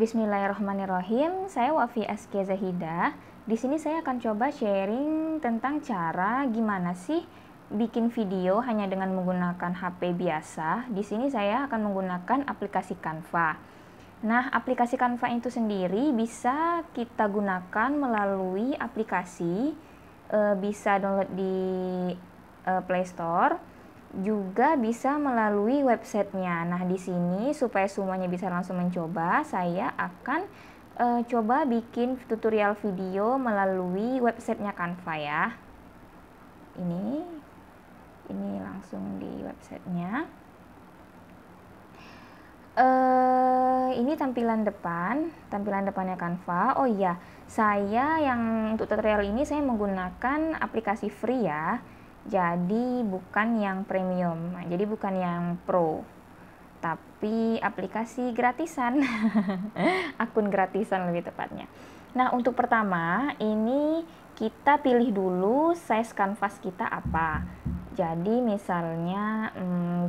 Bismillahirrahmanirrahim. Saya Wafi SK Zahidah. Di sini saya akan coba sharing tentang cara gimana sih bikin video hanya dengan menggunakan HP biasa. Di sini saya akan menggunakan aplikasi Canva. Nah, aplikasi Canva itu sendiri bisa kita gunakan melalui aplikasi, bisa download di Play Store. Juga bisa melalui websitenya. Nah, di sini supaya semuanya bisa langsung mencoba, saya akan coba bikin tutorial video melalui websitenya Canva ya. Ini langsung di websitenya. Ini tampilan depannya Canva. Oh iya, saya yang untuk tutorial ini saya menggunakan aplikasi free ya. Jadi bukan yang premium, jadi bukan yang pro, tapi aplikasi gratisan, akun gratisan lebih tepatnya. Nah, untuk pertama ini kita pilih dulu size kanvas kita apa. Jadi misalnya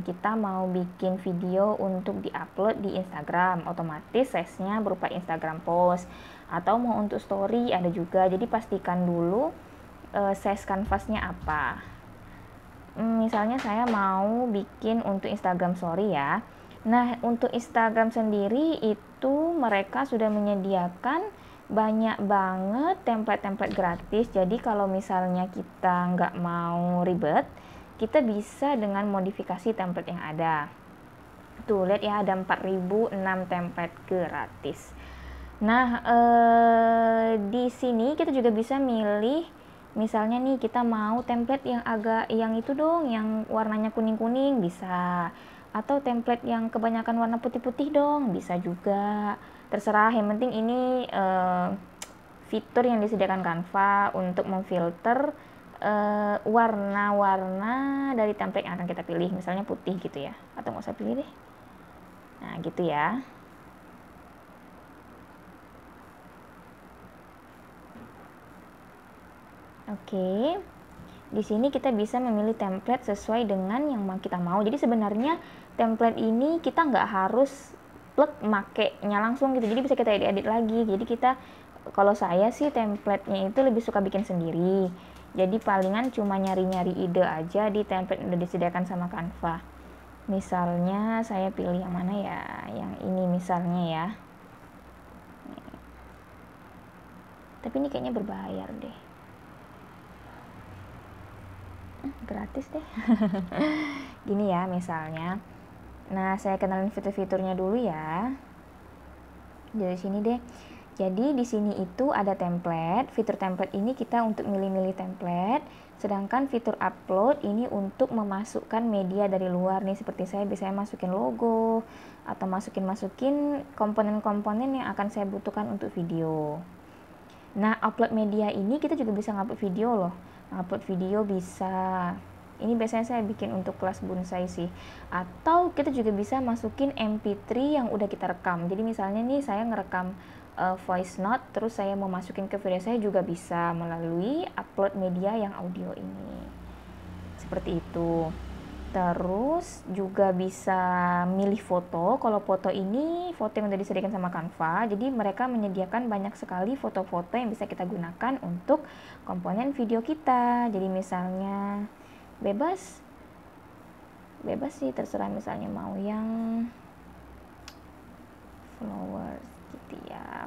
kita mau bikin video untuk diupload di Instagram, otomatis size-nya berupa Instagram post, atau mau untuk story ada juga. Jadi pastikan dulu size kanvasnya apa. Misalnya saya mau bikin untuk Instagram story ya. Nah, untuk Instagram sendiri itu mereka sudah menyediakan banyak banget template-template gratis. Jadi kalau misalnya kita nggak mau ribet, kita bisa dengan modifikasi template yang ada. Tuh, lihat ya, ada 4006 template gratis. Nah, di sini kita juga bisa milih. Misalnya nih kita mau template yang itu dong, yang warnanya kuning-kuning bisa. Atau template yang kebanyakan warna putih-putih dong, bisa juga. Terserah, yang penting ini fitur yang disediakan Canva untuk memfilter warna-warna dari template yang akan kita pilih. Misalnya putih gitu ya, atau nggak usah pilih deh. Nah gitu ya. Oke, di sini kita bisa memilih template sesuai dengan yang kita mau. Jadi sebenarnya template ini kita nggak harus plug makainya langsung gitu. Jadi bisa kita edit lagi. Jadi kita, kalau saya sih templatenya itu lebih suka bikin sendiri. Jadi palingan cuma nyari-nyari ide aja di template yang udah disediakan sama Canva. Misalnya saya pilih yang mana ya? Yang ini misalnya ya. Tapi ini kayaknya berbayar deh. Gratis deh. Gini ya misalnya. Nah, saya kenalin fitur-fiturnya dulu ya. Dari sini deh. Jadi di sini itu ada template. Fitur template ini kita untuk milih-milih template. Sedangkan fitur upload ini untuk memasukkan media dari luar nih, seperti saya bisa masukin logo atau masukin komponen-komponen yang akan saya butuhkan untuk video. Nah, upload media ini kita juga bisa ngupload video loh. Upload video bisa. Ini biasanya saya bikin untuk kelas bonsai sih. Atau kita juga bisa masukin MP3 yang udah kita rekam. Jadi misalnya nih saya ngerekam voice note, terus saya mau masukin ke video saya juga bisa melalui upload media yang audio ini. Seperti itu. Terus juga bisa milih foto. Kalau foto ini foto yang udah disediakan sama Canva. Jadi mereka menyediakan banyak sekali foto-foto yang bisa kita gunakan untuk komponen video kita. Jadi misalnya bebas sih, terserah, misalnya mau yang flowers gitu ya,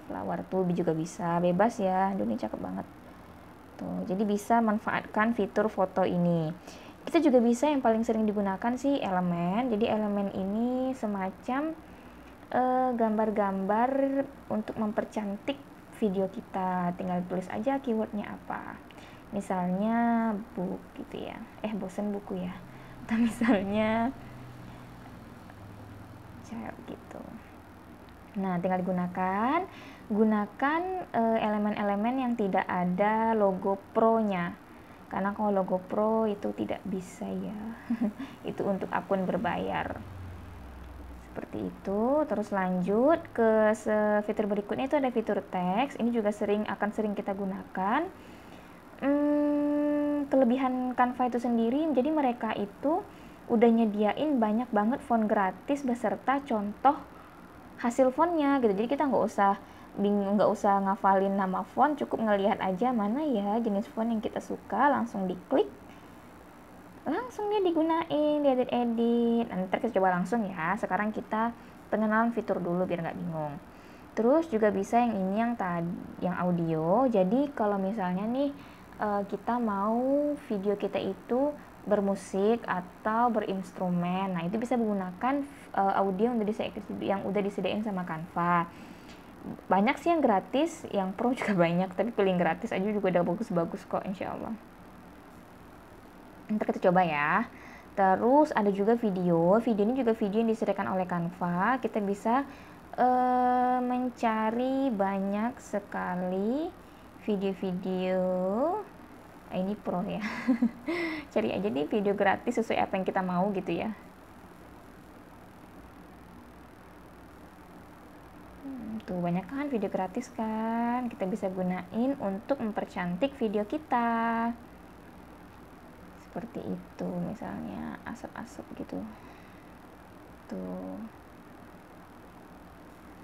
flower tuh juga bisa, bebas ya. Aduh, ini cakep banget tuh. Jadi bisa manfaatkan fitur foto ini. Kita juga bisa yang paling sering digunakan sih elemen. Jadi elemen ini semacam gambar-gambar untuk mempercantik video kita. Tinggal tulis aja keywordnya apa. Misalnya book gitu ya. Bosen buku ya. Atau misalnya child gitu. Nah, tinggal gunakan elemen-elemen yang tidak ada logo pro-nya. Karena kalau logo pro itu tidak bisa ya. Itu untuk akun berbayar. Seperti itu. Terus lanjut ke fitur berikutnya, itu ada fitur teks. Ini juga akan sering kita gunakan. Kelebihan Canva itu sendiri, jadi mereka itu udah nyediain banyak banget font gratis beserta contoh hasil fontnya gitu. Jadi kita nggak usah bingung, nggak usah ngafalin nama font, cukup ngelihat aja mana ya jenis font yang kita suka, langsung diklik, langsung dia digunain, diedit-edit. Nanti kita coba langsung ya. Sekarang kita pengenalan fitur dulu biar nggak bingung. Terus juga bisa yang ini yang audio. Jadi kalau misalnya nih kita mau video kita itu bermusik atau berinstrumen, nah itu bisa menggunakan audio yang udah disediain sama Canva. Banyak sih yang gratis, yang pro juga banyak, tapi pilih gratis aja juga udah bagus-bagus kok, insya Allah. Ntar kita coba ya. Terus ada juga video ini juga video yang disediakan oleh Canva. Kita bisa mencari banyak sekali video-video. Ini pro ya. Cari aja deh video gratis sesuai apa yang kita mau gitu ya. Tuh banyak kan video gratis kan, kita bisa gunain untuk mempercantik video kita. Seperti itu, misalnya asap-asap gitu. Tuh.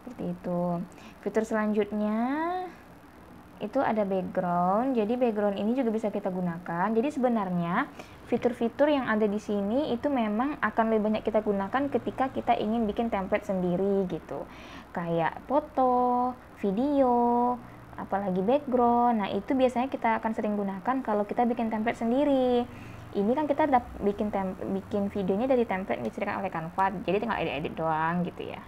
Seperti itu. Fitur selanjutnya itu ada background. Jadi background ini juga bisa kita gunakan. Jadi sebenarnya fitur-fitur yang ada di sini itu memang akan lebih banyak kita gunakan ketika kita ingin bikin template sendiri gitu. Kayak foto, video, apalagi background. Nah, itu biasanya kita akan sering gunakan kalau kita bikin template sendiri. Ini kan kita bikin videonya dari template yang disediakan oleh Canva. Jadi tinggal edit-edit doang gitu ya.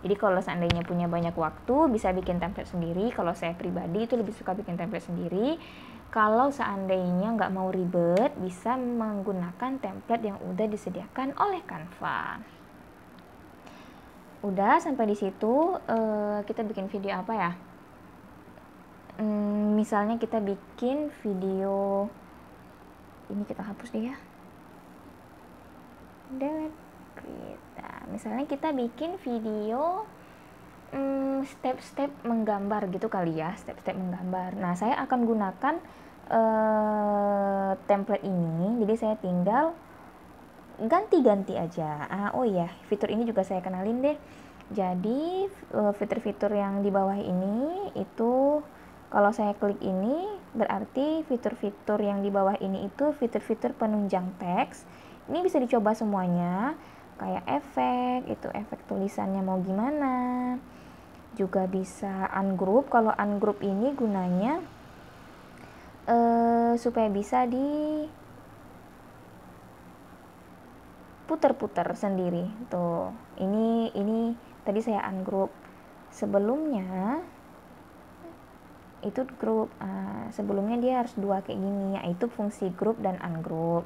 Jadi kalau seandainya punya banyak waktu bisa bikin template sendiri. Kalau saya pribadi itu lebih suka bikin template sendiri. Kalau seandainya nggak mau ribet, bisa menggunakan template yang udah disediakan oleh Canva. Udah sampai di situ, kita bikin video apa ya? Misalnya kita bikin video ini, kita hapus deh ya. Delete. Nah, misalnya kita bikin video step-step menggambar gitu kali ya, step-step menggambar. Nah, saya akan gunakan template ini, jadi saya tinggal ganti-ganti aja. Oh iya, fitur ini juga saya kenalin deh. Jadi fitur-fitur yang di bawah ini itu kalau saya klik ini berarti fitur-fitur yang di bawah ini itu fitur-fitur penunjang teks. Ini bisa dicoba semuanya, kayak efek, itu efek tulisannya mau gimana. Juga bisa ungroup. Kalau ungroup ini gunanya supaya bisa putar-putar sendiri. Tuh, ini tadi saya ungroup. Sebelumnya itu group, sebelumnya dia harus dua kayak gini, yaitu fungsi group dan ungroup.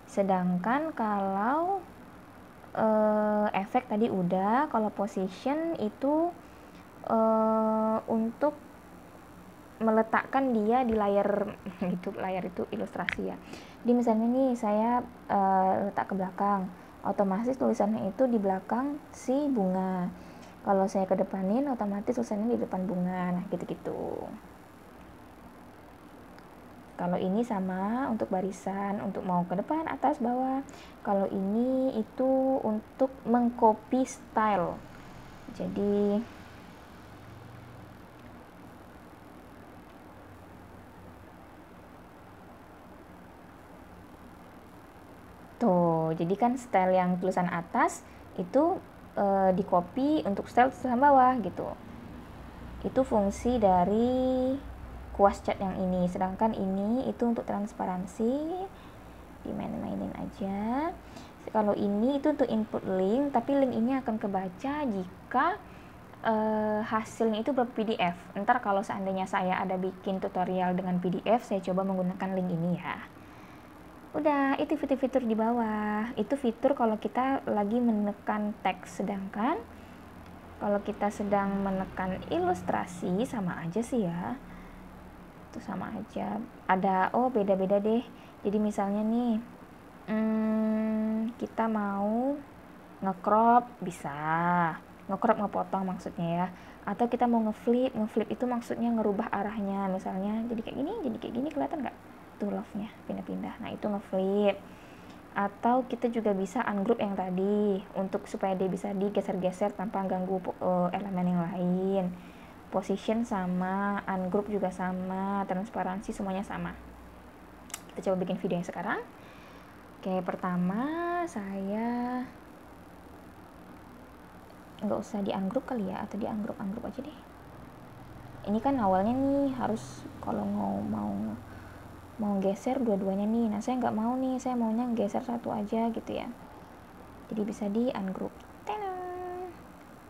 Sedangkan kalau efek tadi udah, kalau position itu untuk meletakkan dia di layar gitu. Layar itu ilustrasi ya. Jadi misalnya nih saya letak ke belakang, otomatis tulisannya itu di belakang si bunga. Kalau saya kedepanin, otomatis tulisannya di depan bunga. Nah, gitu-gitu. Kalau ini sama untuk barisan, untuk mau ke depan, atas, bawah. Kalau ini itu untuk mengcopy style. Jadi tuh, jadi kan style yang tulisan atas itu di copy untuk style tulisan bawah gitu. Itu fungsi dari kuas cat yang ini. Sedangkan ini itu untuk transparansi, dimain-mainin aja. Kalau ini itu untuk input link, tapi link ini akan kebaca jika hasilnya itu berupa PDF. Ntar kalau seandainya saya ada bikin tutorial dengan PDF, saya coba menggunakan link ini ya. Udah, itu fitur-fitur di bawah. Itu fitur kalau kita lagi menekan teks. Sedangkan kalau kita sedang menekan ilustrasi, sama aja sih ya. Itu sama aja. Ada, beda-beda deh. Jadi misalnya nih, kita mau nge-crop, bisa. Nge-crop, ngepotong maksudnya ya. Atau kita mau ngeflip itu maksudnya ngerubah arahnya. Misalnya jadi kayak gini kelihatan nggak? Tuh love-nya pindah-pindah. Nah, itu ngeflip. Atau kita juga bisa ungroup yang tadi untuk supaya dia bisa digeser-geser tanpa ganggu elemen yang lain. Position sama, ungroup juga sama, transparansi semuanya sama. Kita coba bikin video yang sekarang. Oke, pertama saya nggak usah di ungroup kali ya, atau di ungroup aja deh. Ini kan awalnya nih harus kalau mau geser dua-duanya nih. Nah, saya nggak mau nih, saya maunya geser satu aja gitu ya. Jadi bisa di ungroup.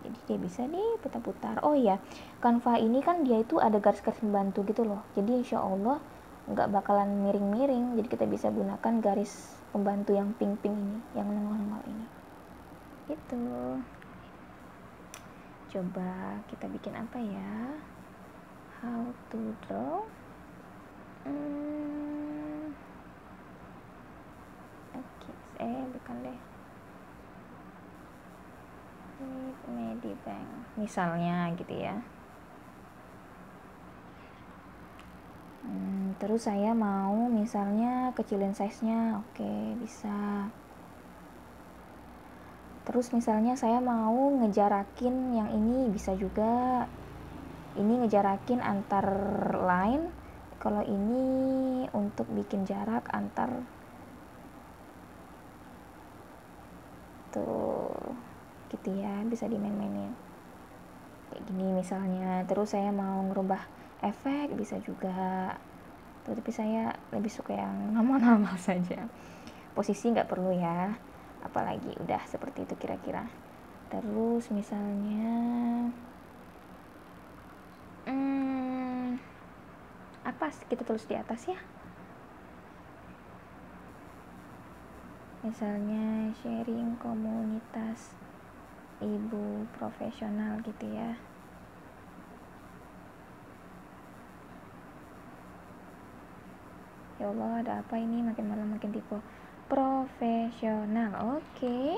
Jadi dia bisa diputar-putar. Oh iya, Canva ini kan dia itu ada garis-garis pembantu gitu loh. Jadi insya Allah nggak bakalan miring-miring. Jadi kita bisa gunakan garis pembantu yang pink-pink ini, yang nongol-nongol ini. Gitu. Coba kita bikin apa ya? How to draw? Oke, bukan deh. Medibank misalnya gitu ya. Terus saya mau misalnya kecilin size-nya. Oke, bisa. Terus misalnya saya mau ngejarakin yang ini, bisa juga. Ini ngejarakin antar line. Kalau ini untuk bikin jarak antar tuh gitu ya, bisa dimain-mainin kayak gini misalnya. Terus saya mau ngerubah efek, bisa juga. Tapi saya lebih suka yang normal-normal saja. Posisi nggak perlu ya, apalagi udah seperti itu kira-kira. Terus misalnya apa kita tulis di atas ya, misalnya sharing komunitas ibu profesional gitu ya. Ya Allah, ada apa ini, makin malam makin tipe profesional. Oke.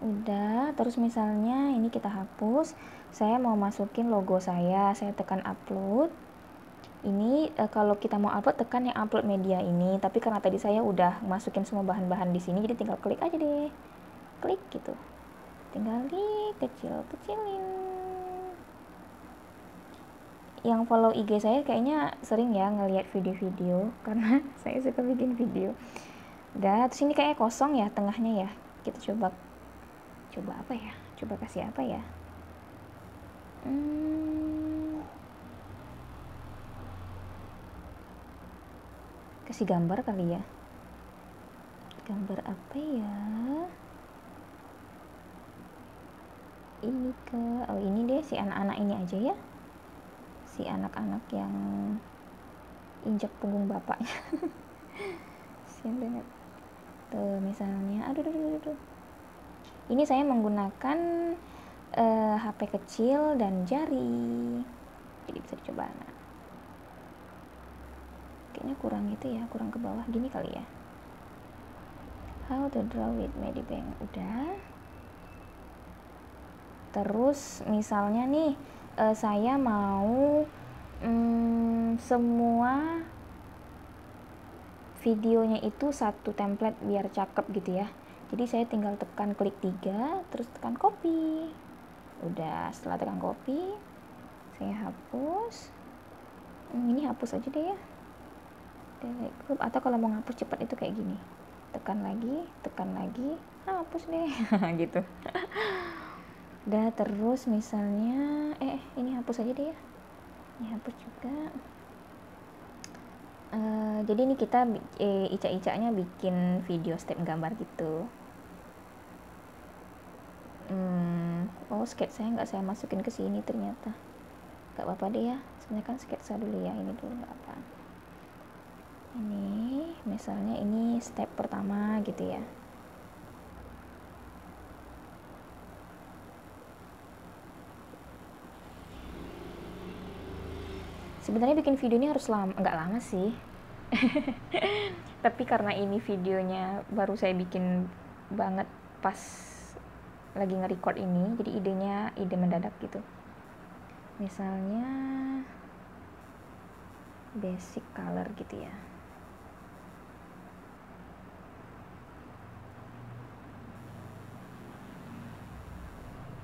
Udah, terus misalnya ini kita hapus. Saya mau masukin logo saya tekan upload. Ini kalau kita mau upload tekan yang upload media ini, tapi karena tadi saya udah masukin semua bahan-bahan di sini, jadi tinggal klik aja deh. Klik gitu. Tinggal kecilin. Yang follow IG saya kayaknya sering ya ngelihat video-video karena saya suka bikin video. Udah, terus ini kayaknya kosong ya tengahnya ya. Kita coba apa ya? Coba kasih apa ya? Kasih gambar kali ya. Gambar apa ya? Ini ini deh, si anak-anak ini aja ya. Si anak-anak yang injak punggung bapaknya. Sian banget. Tuh misalnya, aduh. Ini saya menggunakan HP kecil dan jari. Jadi bisa dicoba. Nah, kayaknya kurang itu ya, kurang ke bawah gini kali ya. How to draw with Medibank. Udah. Terus misalnya nih saya mau semua videonya itu satu template biar cakep gitu ya. Jadi saya tinggal tekan klik 3, terus tekan copy. Udah, setelah tekan copy, saya hapus. Ini hapus aja deh ya. Delete group, atau kalau mau ngapus cepat itu kayak gini. Tekan lagi, hapus deh. Gitu. Udah, terus misalnya ini hapus aja deh ya. Ini hapus juga. Jadi ini kita Ica-Icanya bikin video step gambar gitu. Sketsa saya nggak saya masukin ke sini ternyata. Gak apa-apa deh ya, sebenarnya kan sketsa dulu ya, ini dulu nggak apa. Ini misalnya ini step pertama gitu ya. Sebenarnya bikin video ini harus nggak lama sih. Tapi karena ini videonya baru saya bikin banget pas lagi nge-record ini, jadi ide mendadak gitu. Misalnya basic color gitu ya.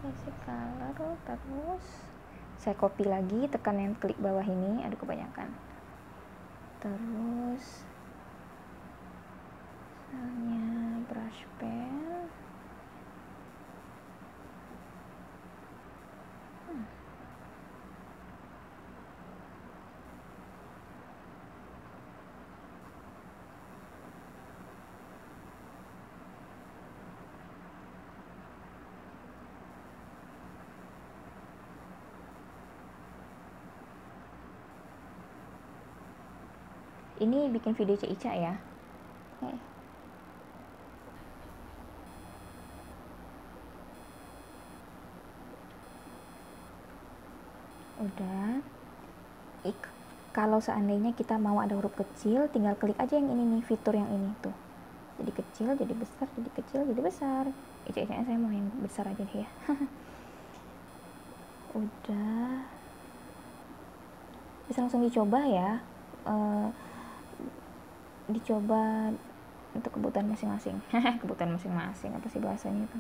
kasih color, terus saya copy lagi, tekan yang klik bawah ini, aduh kebanyakan, terus misalnya brush pen, ini bikin video Cik Ica ya. Udah. Kalau seandainya kita mau ada huruf kecil, tinggal klik aja yang ini nih, fitur yang ini tuh. Jadi kecil, jadi besar, jadi kecil, jadi besar. Ica-icanya saya mau yang besar aja deh ya. Udah. Bisa langsung dicoba ya. Dicoba untuk kebutuhan masing-masing. Kebutuhan masing-masing, apa sih bahasanya itu?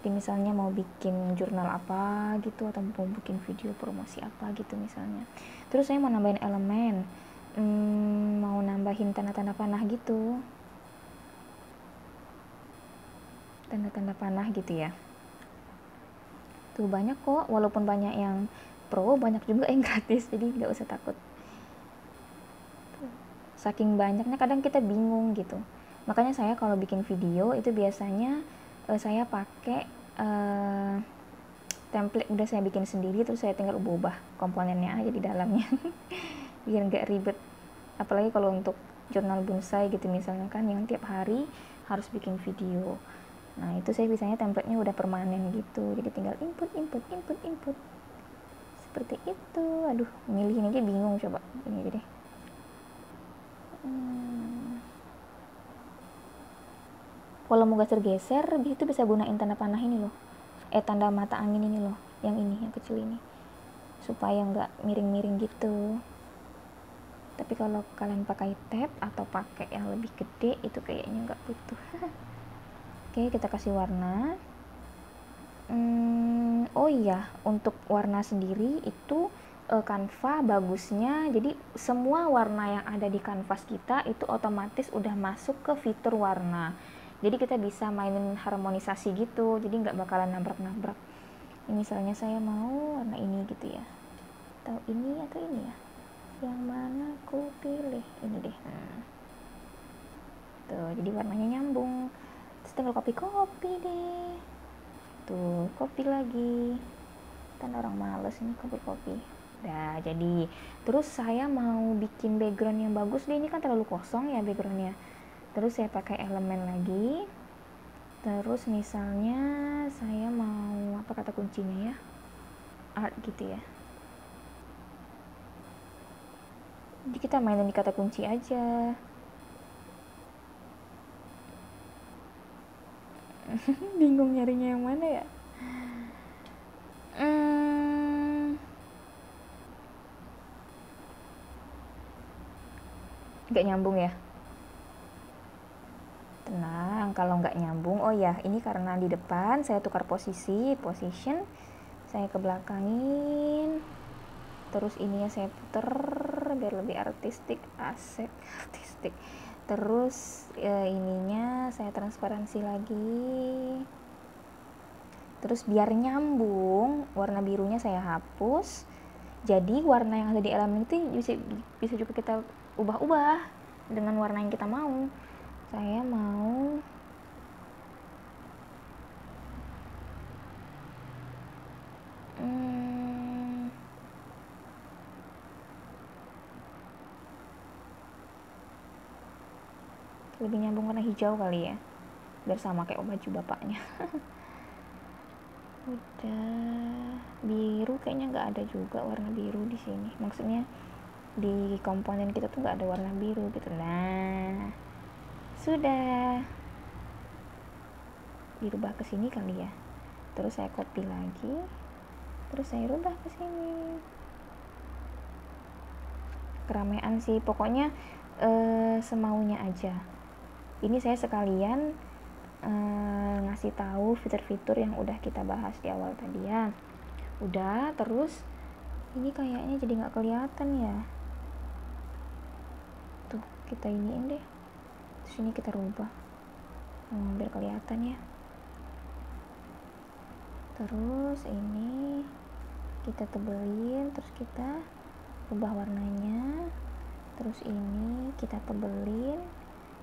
Jadi misalnya mau bikin jurnal apa gitu, atau mau bikin video promosi apa gitu misalnya. Terus saya mau nambahin elemen, mau nambahin tanda-tanda panah gitu, tanda-tanda panah gitu ya. Tuh banyak kok, walaupun banyak yang pro, banyak juga yang gratis, jadi nggak usah takut. Saking banyaknya kadang kita bingung gitu. Makanya saya kalau bikin video itu biasanya saya pakai template udah saya bikin sendiri, terus saya tinggal ubah komponennya aja di dalamnya. Biar nggak ribet. Apalagi kalau untuk jurnal bonsai gitu misalnya kan, yang tiap hari harus bikin video. Nah itu saya biasanya templatenya udah permanen gitu, jadi tinggal input seperti itu. Aduh, milihin aja bingung, coba ini aja deh. Kalau mau geser-geser itu bisa gunain tanda panah ini loh, tanda mata angin ini loh, yang ini, yang kecil ini, supaya nggak miring-miring gitu. Tapi kalau kalian pakai tab atau pakai yang lebih gede itu kayaknya nggak butuh. Oke, kita kasih warna. Oh iya, untuk warna sendiri itu Canva bagusnya, jadi semua warna yang ada di kanvas kita itu otomatis udah masuk ke fitur warna. Jadi kita bisa mainin harmonisasi gitu, jadi nggak bakalan nabrak-nabrak. Ini misalnya saya mau warna ini gitu ya, atau ini atau ini ya, yang mana aku pilih ini deh. Tuh, jadi warnanya nyambung. Terus tinggal copy deh. Tuh, copy lagi. Kan orang males ini copy. Udah jadi. Terus saya mau bikin background yang bagus deh, ini kan terlalu kosong ya backgroundnya. Terus saya pakai elemen lagi. Terus misalnya saya mau apa kata kuncinya ya, art gitu ya. Jadi kita mainin di kata kunci aja. Bingung nyarinya yang mana ya. Nggak nyambung ya. Tenang, kalau nggak nyambung, oh ya ini karena di depan saya tukar position, saya ke belakangin, terus ininya saya puter biar lebih artistik. Terus ininya saya transparansi lagi, terus biar nyambung warna birunya saya hapus, jadi warna yang ada di elemen itu bisa juga kita ubah-ubah dengan warna yang kita mau. Saya mau lebih nyambung warna hijau kali ya, biar sama kayak baju bapaknya. Udah, biru kayaknya nggak ada juga warna biru di sini, maksudnya di komponen kita tuh nggak ada warna biru gitu. Nah sudah, dirubah ke sini kali ya. Terus saya copy lagi, terus saya rubah ke sini. Keramaian sih pokoknya, semaunya aja. Ini saya sekalian ngasih tahu fitur-fitur yang udah kita bahas di awal tadi ya. Udah, terus ini kayaknya jadi nggak kelihatan ya. Tuh, kita iniin deh. Terus ini kita rubah. Biar kelihatan ya. Terus ini kita tebelin, terus kita rubah warnanya. Terus ini kita tebelin,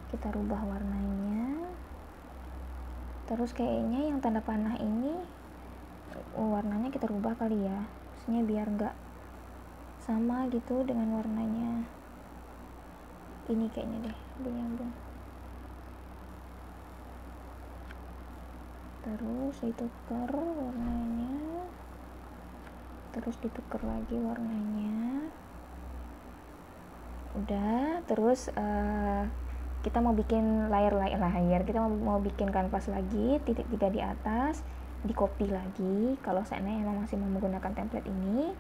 kita rubah warnanya. Terus kayaknya yang tanda panah ini warnanya kita rubah kali ya, maksudnya biar nggak sama gitu dengan warnanya. Ini kayaknya deh lebih nyambung. Terus ditukar warnanya, terus ditukar lagi warnanya. Udah, terus kita mau bikin layar, kita mau bikin kanvas lagi, titik 3 di atas, di copy lagi kalau seandainya emang masih mau menggunakan template ini.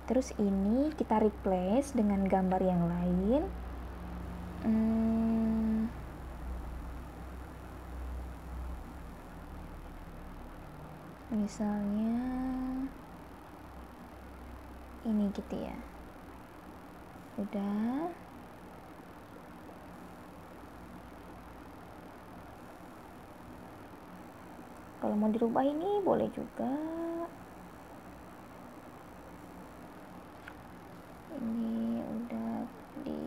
Terus ini kita replace dengan gambar yang lain. Misalnya ini gitu ya. Udah, kalau mau dirubah ini boleh juga. Ini udah di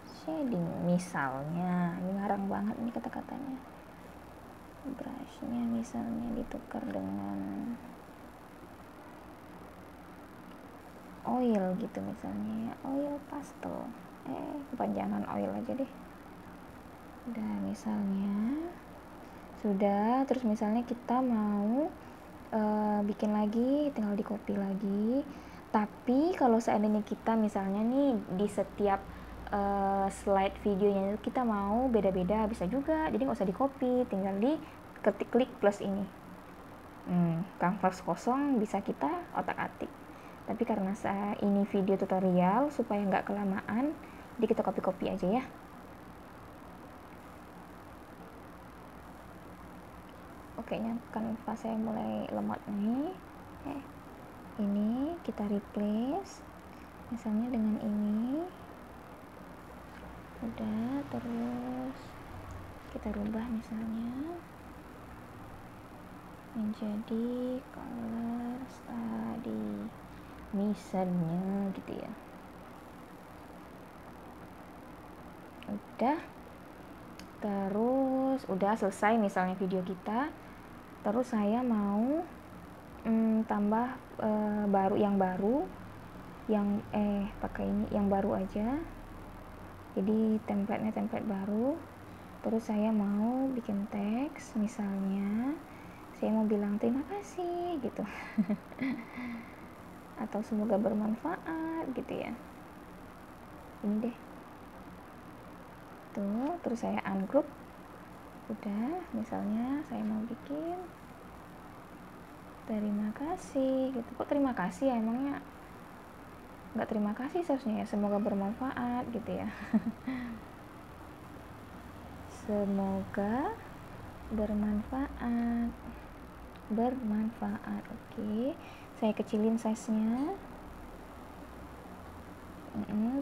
shading misalnya. Ini ngarang banget nih kata-katanya. Brushnya misalnya ditukar dengan oil gitu misalnya, oil pastel. Kepanjangan oil aja deh. Udah, misalnya sudah. Terus misalnya kita mau bikin lagi, tinggal di copy lagi. Tapi kalau seandainya kita misalnya nih di setiap slide videonya kita mau beda-beda, bisa juga. Jadi nggak usah di copy, tinggal di klik plus ini. Kanvas kosong bisa kita otak-atik. Tapi karena ini video tutorial supaya nggak kelamaan, jadi kita copy aja ya. Oke, kanvas saya mulai lemot nih. Ini kita replace misalnya dengan ini. Udah, terus kita rubah misalnya menjadi color study misalnya gitu ya. Udah, terus udah selesai misalnya video kita. Terus saya mau tambah pakai ini yang baru aja, jadi template baru. Terus saya mau bikin teks, misalnya saya mau bilang terima kasih gitu atau semoga bermanfaat gitu ya. Ini deh tuh, terus saya ungroup. Udah, misalnya saya mau bikin terima kasih gitu. Kok terima kasih ya, emangnya nggak terima kasih seharusnya ya, semoga bermanfaat gitu ya. Semoga bermanfaat. Oke, saya kecilin size-nya.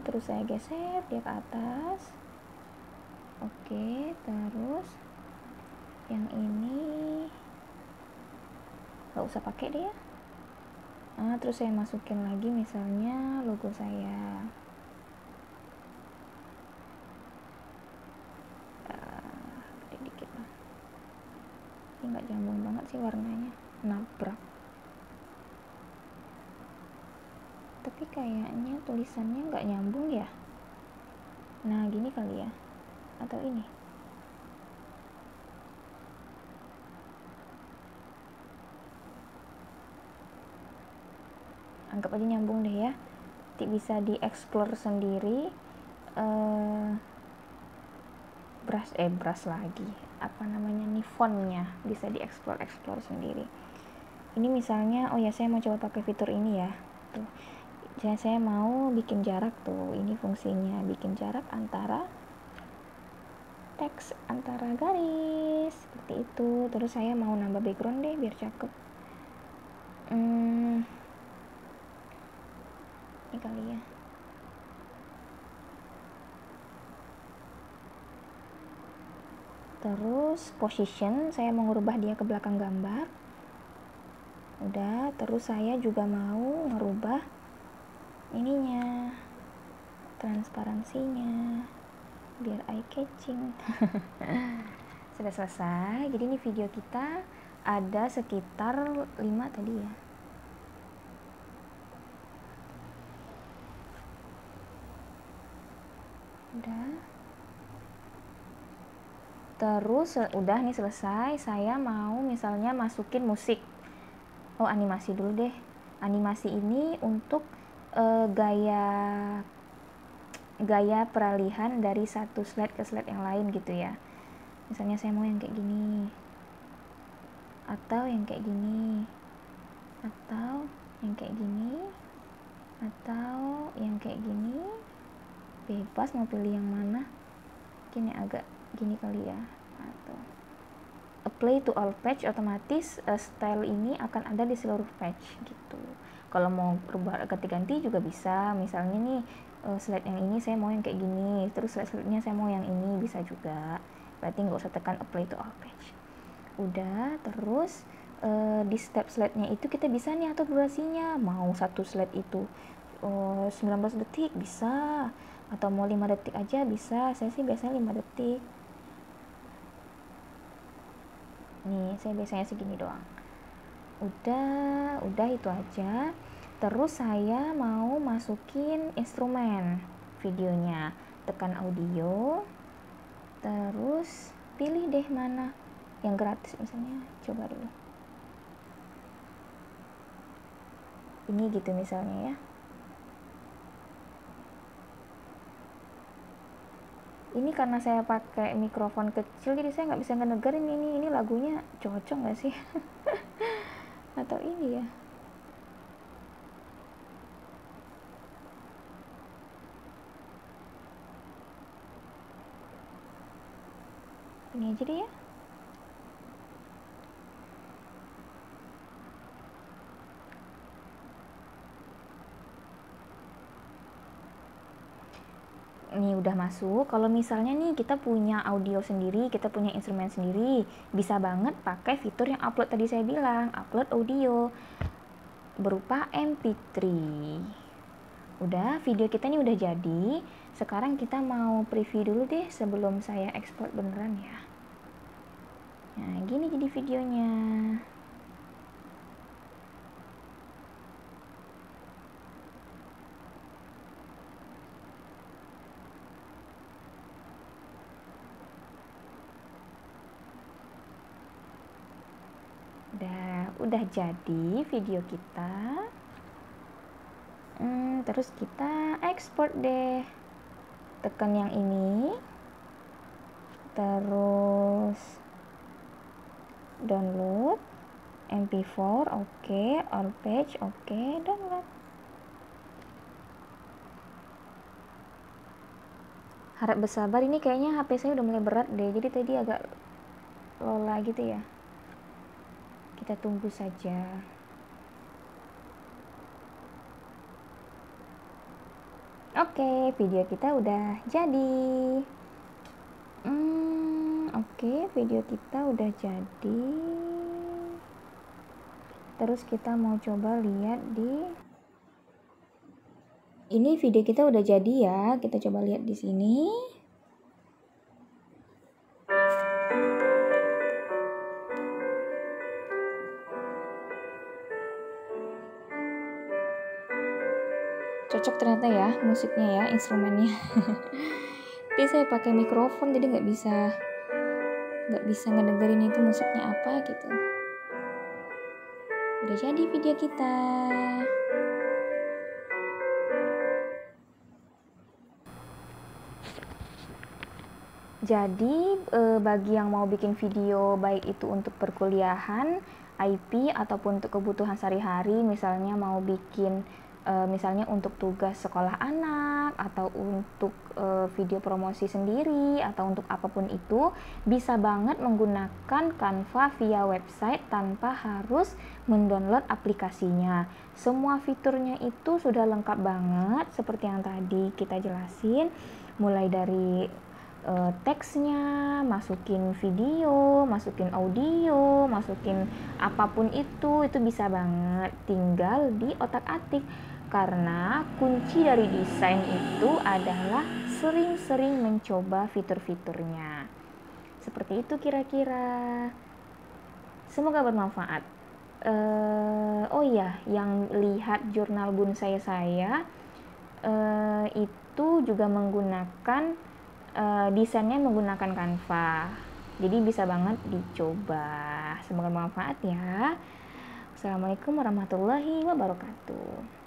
Terus saya geser dia ke atas. Oke, terus yang ini nggak usah pakai deh ya. Terus saya masukin lagi misalnya logo saya. Gede dikit lah. Ini nggak nyambung banget sih warnanya, nabrak. Tapi kayaknya tulisannya nggak nyambung ya. Nah, gini kali ya, atau ini. Anggap aja nyambung deh ya. Nanti bisa dieksplor sendiri. Brush lagi. Apa namanya nih, fontnya bisa dieksplor sendiri. Ini misalnya, saya mau coba pakai fitur ini ya. Tuh. Saya mau bikin jarak tuh. Ini fungsinya bikin jarak antara teks antara garis seperti itu. Terus saya mau nambah background deh biar cakep. Ini kali ya. Terus position saya mau ngerubah dia ke belakang gambar. Udah, terus saya juga mau ngerubah ininya, transparansinya biar eye catching. Sudah selesai. Jadi ini video kita ada sekitar 5 tadi ya. Udah. Terus udah nih selesai. Saya mau misalnya masukin musik. Oh, animasi dulu deh. Animasi ini untuk gaya peralihan dari satu slide ke slide yang lain gitu ya. Misalnya saya mau yang kayak gini, atau yang kayak gini, atau yang kayak gini, atau yang kayak gini. Bebas mau pilih yang mana. Gini agak gini kali ya. Atau apply to all page, otomatis style ini akan ada di seluruh page gitu. Kalau mau berubah ganti-ganti juga bisa. Misalnya nih slide yang ini saya mau yang kayak gini, terus slide-nya saya mau yang ini, bisa juga. Berarti nggak usah tekan apply to all page. Udah, terus di step slide-nya itu kita bisa nih atur durasinya. Mau satu slide itu 19 detik bisa, atau mau 5 detik aja bisa. Saya sih biasanya 5 detik. Nih, saya biasanya segini doang. Udah itu aja. Terus saya mau masukin instrumen videonya. Tekan audio. Terus pilih deh mana yang gratis misalnya. Coba dulu. Ini gitu misalnya ya. Ini karena saya pakai mikrofon kecil jadi saya nggak bisa ngedengerin ini lagunya cocok nggak sih? Atau ini ya? Ini aja deh ya. Ini udah masuk. Kalau misalnya nih kita punya audio sendiri, kita punya instrumen sendiri, bisa banget pakai fitur yang upload tadi saya bilang, upload audio berupa MP3. Udah, video kita ini udah jadi. Sekarang kita mau preview dulu deh sebelum saya export beneran ya. Nah, gini jadi videonya. Udah jadi video kita. Terus kita ekspor deh. Tekan yang ini. Terus download MP4, oke, all page, oke, download. Harap bersabar, ini kayaknya HP saya udah mulai berat deh, jadi tadi agak lola gitu ya. Kita tunggu saja. Oke, video kita udah jadi. Oke, video kita udah jadi. Terus kita mau coba lihat di ini video kita udah jadi ya. Kita coba lihat di sini. Cocok ternyata ya musiknya ya, instrumennya. Tapi saya pakai mikrofon jadi nggak bisa ngedengerin itu musiknya apa gitu. Udah jadi video kita. Jadi bagi yang mau bikin video baik itu untuk perkuliahan, IP ataupun untuk kebutuhan sehari-hari, misalnya mau bikin misalnya untuk tugas sekolah anak atau untuk video promosi sendiri atau untuk apapun itu, bisa banget menggunakan Canva via website tanpa harus mendownload aplikasinya. Semua fiturnya itu sudah lengkap banget seperti yang tadi kita jelasin, mulai dari teksnya, masukin video, masukin audio, masukin apapun itu bisa banget, tinggal di otak-atik. Karena kunci dari desain itu adalah sering-sering mencoba fitur-fiturnya. Seperti itu kira-kira. Semoga bermanfaat. Oh iya, yang lihat jurnal bonsai saya itu juga menggunakan desainnya menggunakan Canva. Jadi bisa banget dicoba. Semoga bermanfaat ya. Assalamualaikum warahmatullahi wabarakatuh.